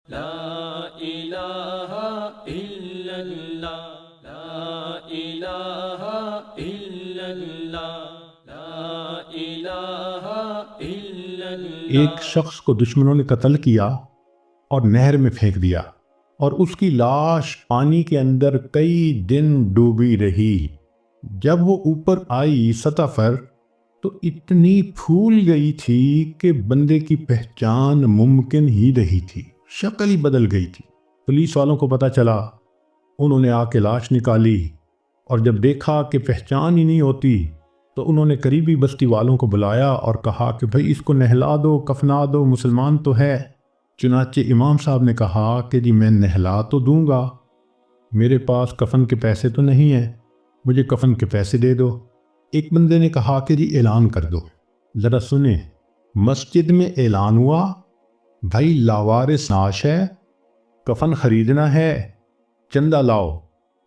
لا الہ الا اللہ، لا الہ الا اللہ، لا الہ الا اللہ۔ ایک شخص کو دشمنوں نے قتل کیا اور نہر میں پھینک دیا، اور اس کی لاش پانی کے اندر کئی دن ڈوبی رہی۔ جب وہ اوپر آئی سطح پر تو اتنی پھول گئی تھی کہ بندے کی پہچان ممکن ہی نہیں تھی، شکل ہی بدل گئی تھی۔ پولیس والوں کو پتہ چلا، انہوں نے آ کے لاش نکالی، اور جب دیکھا کہ پہچان ہی نہیں ہوتی تو انہوں نے قریبی بستی والوں کو بلایا اور کہا کہ بھئی اس کو نہلا دو، کفنا دو، مسلمان تو ہے۔ چنانچہ امام صاحب نے کہا کہ جی میں نہلا تو دوں گا، میرے پاس کفن کے پیسے تو نہیں ہیں، مجھے کفن کے پیسے دے دو۔ ایک بندے نے کہا کہ جی اعلان کر دو۔ ذرا سنیں، مسجد میں اعلان ہوا، بھائی لاوارث نعش ہے، کفن خریدنا ہے، چندہ لاؤ۔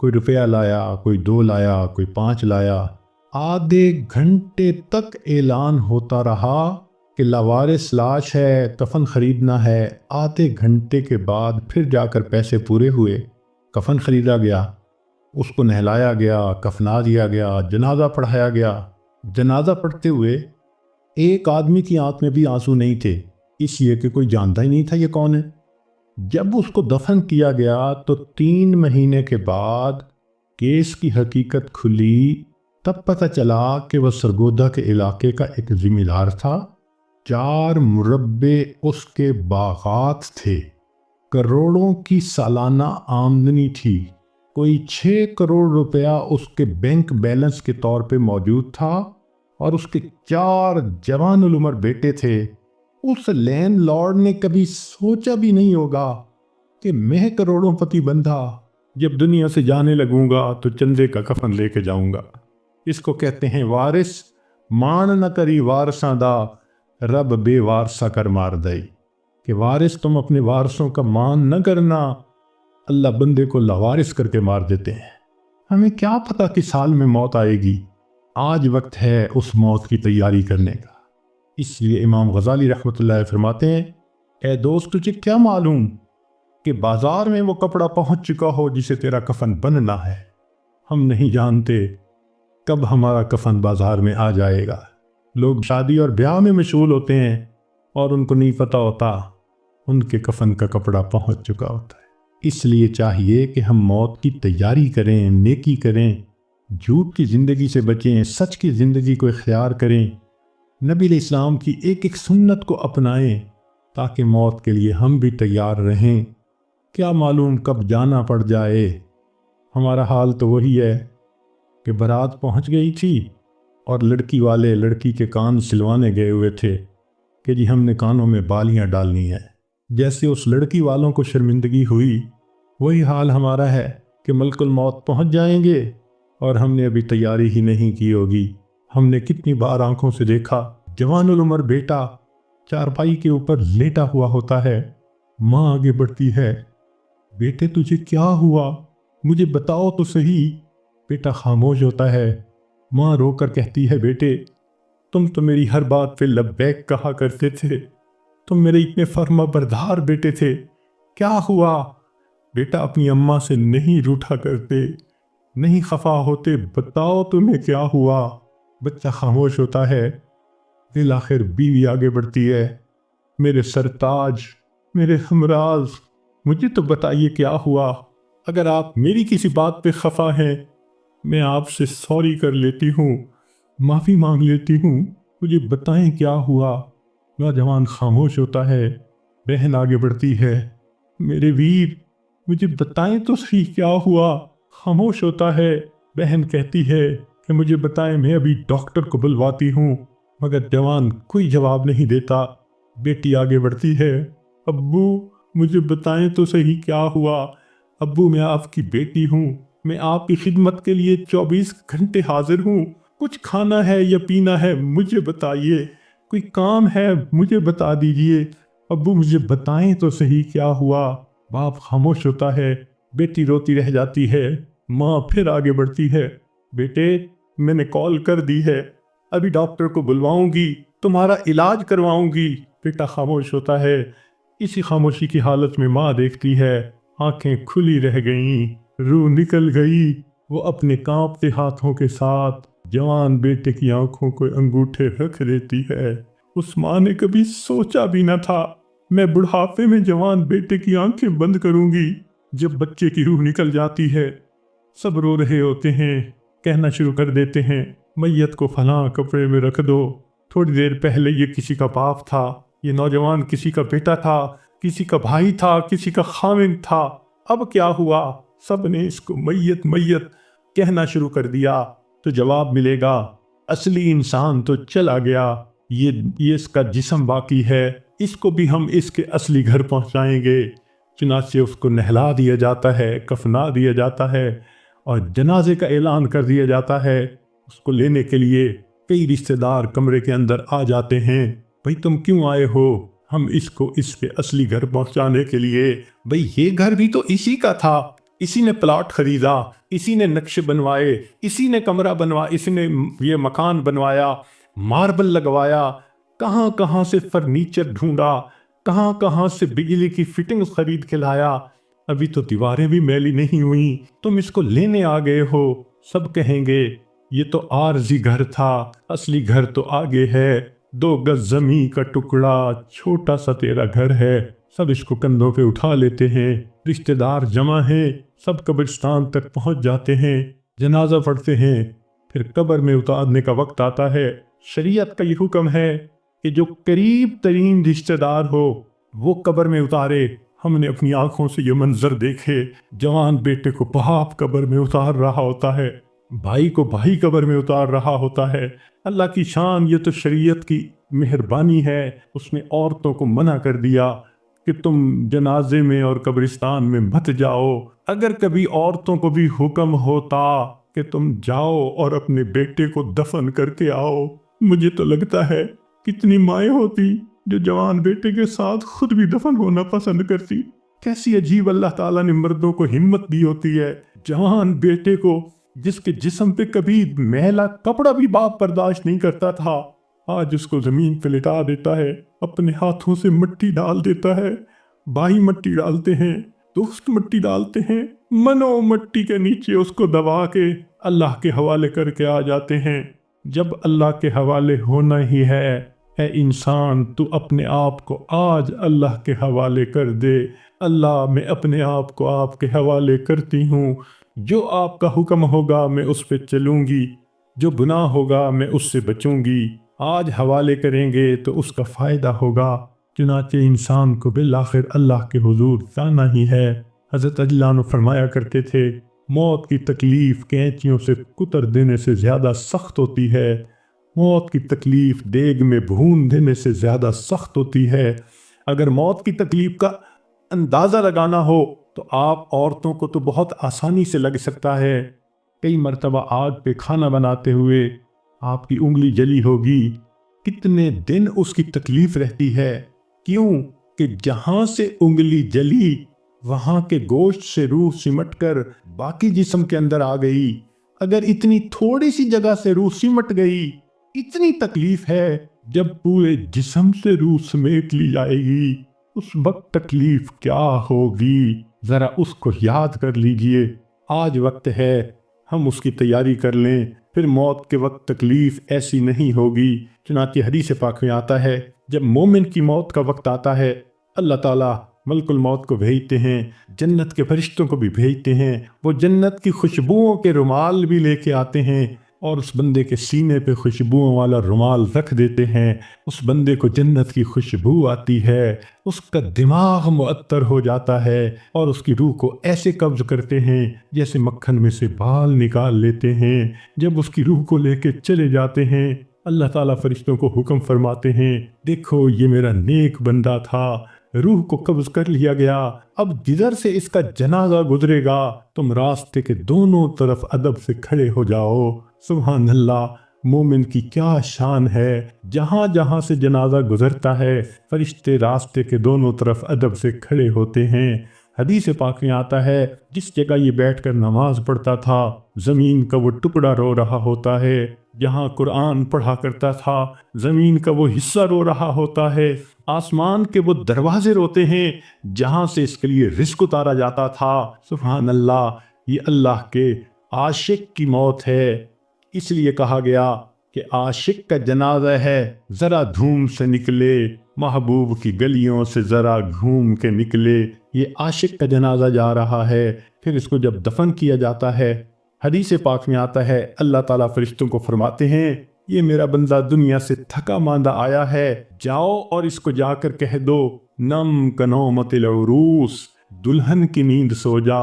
کوئی روپیہ لایا، کوئی 2 لایا، کوئی 5 لایا۔ آدھے گھنٹے تک اعلان ہوتا رہا کہ لاوارث لاش ہے، کفن خریدنا ہے۔ آدھے گھنٹے کے بعد پھر جا کر پیسے پورے ہوئے، کفن خریدا گیا، اس کو نہلایا گیا، کفنا دیا گیا، جنازہ پڑھایا گیا۔ جنازہ پڑھتے ہوئے ایک آدمی کی آنکھ میں بھی آنسو نہیں تھے، اس لیے کہ کوئی جانتا ہی نہیں تھا یہ کون ہے۔ جب اس کو دفن کیا گیا تو 3 مہینے کے بعد کیس کی حقیقت کھلی، تب پتہ چلا کہ وہ سرگودا کے علاقے کا ایک ذمہ دار تھا۔ 4 مربع اس کے باغات تھے، کروڑوں کی سالانہ آمدنی تھی، کوئی 6 کروڑ روپیہ اس کے بینک بیلنس کے طور پہ موجود تھا، اور اس کے 4 جوان العمر بیٹے تھے۔ اس لینڈ لارڈ نے کبھی سوچا بھی نہیں ہوگا کہ میں کروڑوں پتی بندہ جب دنیا سے جانے لگوں گا تو چندے کا کفن لے کے جاؤں گا۔ اس کو کہتے ہیں وارث مان نہ کری وارثاں دا، رب بے وارثہ کر مار دئی، کہ وارث تم اپنے وارثوں کا مان نہ کرنا، اللہ بندے کو لاوارث کر کے مار دیتے ہیں۔ ہمیں کیا پتہ کہ سال میں موت آئے گی، آج وقت ہے اس موت کی تیاری کرنے کا۔ اس لیے امام غزالی رحمۃ اللہ فرماتے ہیں، اے دوست تجھے کیا معلوم کہ بازار میں وہ کپڑا پہنچ چکا ہو جسے تیرا کفن بننا ہے۔ ہم نہیں جانتے کب ہمارا کفن بازار میں آ جائے گا۔ لوگ شادی اور بیاہ میں مشغول ہوتے ہیں اور ان کو نہیں پتہ ہوتا ان کے کفن کا کپڑا پہنچ چکا ہوتا ہے۔ اس لیے چاہیے کہ ہم موت کی تیاری کریں، نیکی کریں، جھوٹ کی زندگی سے بچیں، سچ کی زندگی کو اختیار کریں، نبی علیہ السلام کی ایک ایک سنت کو اپنائیں تاکہ موت کے لیے ہم بھی تیار رہیں۔ کیا معلوم کب جانا پڑ جائے۔ ہمارا حال تو وہی ہے کہ بارات پہنچ گئی تھی اور لڑکی والے لڑکی کے کان سلوانے گئے ہوئے تھے کہ جی ہم نے کانوں میں بالیاں ڈالنی ہیں۔ جیسے اس لڑکی والوں کو شرمندگی ہوئی، وہی حال ہمارا ہے کہ ملک الموت پہنچ جائیں گے اور ہم نے ابھی تیاری ہی نہیں کی ہوگی۔ ہم نے کتنی بار آنکھوں سے دیکھا جوان العمر بیٹا چارپائی کے اوپر لیٹا ہوا ہوتا ہے، ماں آگے بڑھتی ہے، بیٹے تجھے کیا ہوا، مجھے بتاؤ تو صحیح۔ بیٹا خاموش ہوتا ہے، ماں رو کر کہتی ہے، بیٹے تم تو میری ہر بات پہ لبیک کہا کرتے تھے، تم میرے اتنے فرما بردار بیٹے تھے، کیا ہوا؟ بیٹا اپنی اماں سے نہیں روٹھا کرتے، نہیں خفا ہوتے، بتاؤ تمہیں کیا ہوا۔ بچہ خاموش ہوتا ہے، بالآخر بیوی آگے بڑھتی ہے، میرے سرتاج، میرے ہمراز، مجھے تو بتائیے کیا ہوا۔ اگر آپ میری کسی بات پہ خفا ہیں، میں آپ سے سوری کر لیتی ہوں، معافی مانگ لیتی ہوں، مجھے بتائیں کیا ہوا۔ نوجوان خاموش ہوتا ہے، بہن آگے بڑھتی ہے، میرے ویر مجھے بتائیں تو صحیح کیا ہوا۔ خاموش ہوتا ہے، بہن کہتی ہے کہ مجھے بتائیں، میں ابھی ڈاکٹر کو بلواتی ہوں، مگر جوان کوئی جواب نہیں دیتا۔ بیٹی آگے بڑھتی ہے، ابو مجھے بتائیں تو صحیح کیا ہوا۔ ابو میں آپ کی بیٹی ہوں، میں آپ کی خدمت کے لیے 24 گھنٹے حاضر ہوں، کچھ کھانا ہے یا پینا ہے مجھے بتائیے، کوئی کام ہے مجھے بتا دیجئے، ابو مجھے بتائیں تو صحیح کیا ہوا۔ باپ خاموش ہوتا ہے، بیٹی روتی رہ جاتی ہے، ماں پھر آگے بڑھتی ہے، بیٹے میں نے کال کر دی ہے، ابھی ڈاکٹر کو بلواؤں گی، تمہارا علاج کرواؤں گی۔ بیٹا خاموش ہوتا ہے، اسی خاموشی کی حالت میں ماں دیکھتی ہے آنکھیں کھلی رہ گئیں، روح نکل گئی۔ وہ اپنے کانپتے ہاتھوں کے ساتھ جوان بیٹے کی آنکھوں کو انگوٹھے رکھ دیتی ہے۔ اس ماں نے کبھی سوچا بھی نہ تھا میں بڑھاپے میں جوان بیٹے کی آنکھیں بند کروں گی۔ جب بچے کی روح نکل جاتی ہے، سب رو رہے ہوتے ہیں، کہنا شروع کر دیتے ہیں میت کو فلاں کپڑے میں رکھ دو، تھوڑی دیر پہلے یہ کسی کا باپ تھا، یہ نوجوان کسی کا بیٹا تھا، کسی کا بھائی تھا، کسی کا خاوند تھا، اب کیا ہوا؟ سب نے اس کو میت میت کہنا شروع کر دیا۔ تو جواب ملے گا اصلی انسان تو چلا گیا، یہ اس کا جسم باقی ہے، اس کو بھی ہم اس کے اصلی گھر پہنچائیں گے۔ چنانچہ اس کو نہلا دیا جاتا ہے، کفنا دیا جاتا ہے اور جنازے کا اعلان کر دیا جاتا ہے۔ اس کو لینے کے لیے کئی رشتہ دار کمرے کے اندر آ جاتے ہیں، بھئی تم کیوں آئے ہو؟ ہم اس کو اس کے اصلی گھر پہنچانے کے لیے۔ بھئی یہ گھر بھی تو اسی کا تھا، اسی نے پلاٹ خریدا، اسی نے نقشے بنوائے، اسی نے کمرہ بنوایا، اسی نے یہ مکان بنوایا، ماربل لگوایا، کہاں کہاں سے فرنیچر ڈھونڈا، کہاں کہاں سے بجلی کی فٹنگ خرید کے لایا، ابھی تو دیواریں بھی میلی نہیں ہوئیں، تم اس کو لینے آ گئے ہو۔ سب کہیں گے یہ تو عارضی گھر تھا، اصلی گھر تو آگے ہے، 2 گز زمین کا ٹکڑا، چھوٹا سا تیرا گھر ہے۔ سب اس کو کندھوں پہ اٹھا لیتے ہیں، رشتہ دار جمع ہیں، سب قبرستان تک پہنچ جاتے ہیں، جنازہ پڑھتے ہیں، پھر قبر میں اتارنے کا وقت آتا ہے۔ شریعت کا یہ حکم ہے کہ جو قریب ترین رشتہ دار ہو وہ قبر میں اتارے۔ ہم نے اپنی آنکھوں سے یہ منظر دیکھے، جوان بیٹے کو باپ قبر میں اتار رہا ہوتا ہے، بھائی کو بھائی قبر میں اتار رہا ہوتا ہے۔ اللہ کی شان، یہ تو شریعت کی مہربانی ہے، اس نے عورتوں کو منع کر دیا کہ تم جنازے میں اور قبرستان میں مت جاؤ۔ اگر کبھی عورتوں کو بھی حکم ہوتا کہ تم جاؤ اور اپنے بیٹے کو دفن کر کے آؤ، مجھے تو لگتا ہے کتنی مائیں ہوتی جو جوان بیٹے کے ساتھ خود بھی دفن ہونا پسند کرتی۔ کیسی عجیب اللہ تعالیٰ نے مردوں کو ہمت دی ہوتی ہے، جوان بیٹے کو جس کے جسم پہ کبھی میلا کپڑا بھی باپ برداشت نہیں کرتا تھا، آج اس کو زمین پہ لٹا دیتا ہے، اپنے ہاتھوں سے مٹی ڈال دیتا ہے، بھائی مٹی ڈالتے ہیں، دوست مٹی ڈالتے ہیں، منو مٹی کے نیچے اس کو دبا کے اللہ کے حوالے کر کے آ جاتے ہیں۔ جب اللہ کے حوالے ہونا ہی ہے، اے انسان تو اپنے آپ کو آج اللہ کے حوالے کر دے۔ اللہ میں اپنے آپ کو آپ کے حوالے کرتی ہوں، جو آپ کا حکم ہوگا میں اس پہ چلوں گی، جو گناہ ہوگا میں اس سے بچوں گی۔ آج حوالے کریں گے تو اس کا فائدہ ہوگا۔ چنانچہ انسان کو بالآخر اللہ کے حضور جانا ہی ہے۔ حضرت علی عنہ فرمایا کرتے تھے موت کی تکلیف کینچیوں سے کتر دینے سے زیادہ سخت ہوتی ہے، موت کی تکلیف دیگ میں بھون دینے سے زیادہ سخت ہوتی ہے۔ اگر موت کی تکلیف کا اندازہ لگانا ہو تو آپ عورتوں کو تو بہت آسانی سے لگ سکتا ہے۔ کئی مرتبہ آگ پہ کھانا بناتے ہوئے آپ کی انگلی جلی ہوگی، کتنے دن اس کی تکلیف رہتی ہے، کیوں کہ جہاں سے انگلی جلی وہاں کے گوشت سے روح سمٹ کر باقی جسم کے اندر آ گئی۔ اگر اتنی تھوڑی سی جگہ سے روح سمٹ گئی، اتنی تکلیف ہے، جب پورے جسم سے روح سمیٹ لی جائے گی اس وقت تکلیف کیا ہوگی، ذرا اس کو یاد کر لیجئے۔ آج وقت ہے ہم اس کی تیاری کر لیں، پھر موت کے وقت تکلیف ایسی نہیں ہوگی۔ چنانچہ حدیث پاک میں آتا ہے جب مومن کی موت کا وقت آتا ہے اللہ تعالیٰ ملک الموت کو بھیجتے ہیں، جنت کے فرشتوں کو بھی بھیجتے ہیں، وہ جنت کی خوشبوؤں کے رومال بھی لے کے آتے ہیں اور اس بندے کے سینے پہ خوشبوؤں والا رومال رکھ دیتے ہیں۔ اس بندے کو جنت کی خوشبو آتی ہے، اس کا دماغ معطر ہو جاتا ہے اور اس کی روح کو ایسے قبض کرتے ہیں جیسے مکھن میں سے بال نکال لیتے ہیں۔ جب اس کی روح کو لے کے چلے جاتے ہیں اللہ تعالیٰ فرشتوں کو حکم فرماتے ہیں دیکھو یہ میرا نیک بندہ تھا، روح کو قبض کر لیا گیا، اب جدھر سے اس کا جنازہ گزرے گا تم راستے کے دونوں طرف ادب سے کھڑے ہو جاؤ۔ سبحان اللہ، مومن کی کیا شان ہے، جہاں جہاں سے جنازہ گزرتا ہے فرشتے راستے کے دونوں طرف ادب سے کھڑے ہوتے ہیں۔ حدیث پاک میں آتا ہے جس جگہ یہ بیٹھ کر نماز پڑھتا تھا زمین کا وہ ٹکڑا رو رہا ہوتا ہے، جہاں قرآن پڑھا کرتا تھا زمین کا وہ حصہ رو رہا ہوتا ہے، آسمان کے وہ دروازے روتے ہیں جہاں سے اس کے لیے رزق اتارا جاتا تھا۔ سبحان اللہ، یہ اللہ کے عاشق کی موت ہے۔ اس لیے کہا گیا کہ عاشق کا جنازہ ہے، ذرا دھوم سے نکلے، محبوب کی گلیوں سے ذرا گھوم کے نکلے۔ یہ عاشق کا جنازہ جا رہا ہے۔ پھر اس کو جب دفن کیا جاتا ہے، حدیث پاک میں آتا ہے اللہ تعالیٰ فرشتوں کو فرماتے ہیں یہ میرا بندہ دنیا سے تھکا ماندہ آیا ہے، جاؤ اور اس کو جا کر کہہ دو نم کنومت العروس، دلہن کی نیند سو جا۔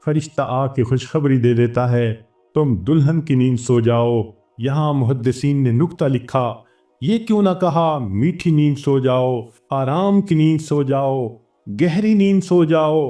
فرشتہ آ کے خوشخبری دے دیتا ہے تم دلہن کی نیند سو جاؤ۔ یہاں محدثین نے نکتہ لکھا، یہ کیوں نہ کہا میٹھی نیند سو جاؤ، آرام کی نیند سو جاؤ، گہری نیند سو جاؤ،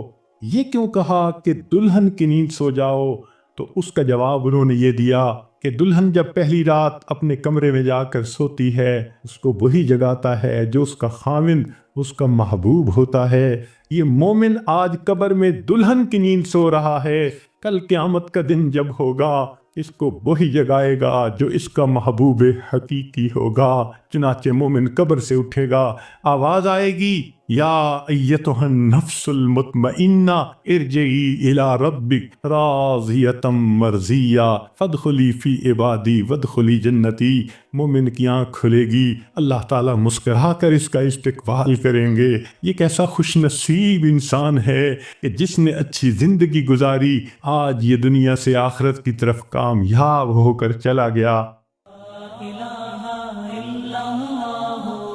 یہ کیوں کہا کہ دلہن کی نیند سو جاؤ؟ تو اس کا جواب انہوں نے یہ دیا کہ دلہن جب پہلی رات اپنے کمرے میں جا کر سوتی ہے اس کو وہی جگاتا ہے جو اس کا خاوند، اس کا محبوب ہوتا ہے۔ یہ مومن آج قبر میں دلہن کی نیند سو رہا ہے، کل قیامت کا دن جب ہوگا اس کو وہی جگائے گا جو اس کا محبوب حقیقی ہوگا۔ چنانچہ مومن قبر سے اٹھے گا، آواز آئے گی یا ایتھا النفس المطمئنہ ارجعی الی ربک راضیۃ مرضیہ فادخلی فی عبادی وادخلی جنتی۔ مومن کی آنکھ کھلے گی، اللہ تعالیٰ مسکرا کر اس کا استقبال کریں گے۔ یہ کیسا خوش نصیب انسان ہے کہ جس نے اچھی زندگی گزاری، آج یہ دنیا سے آخرت کی طرف کامیاب ہو کر چلا گیا۔ لا الہ الا اللہ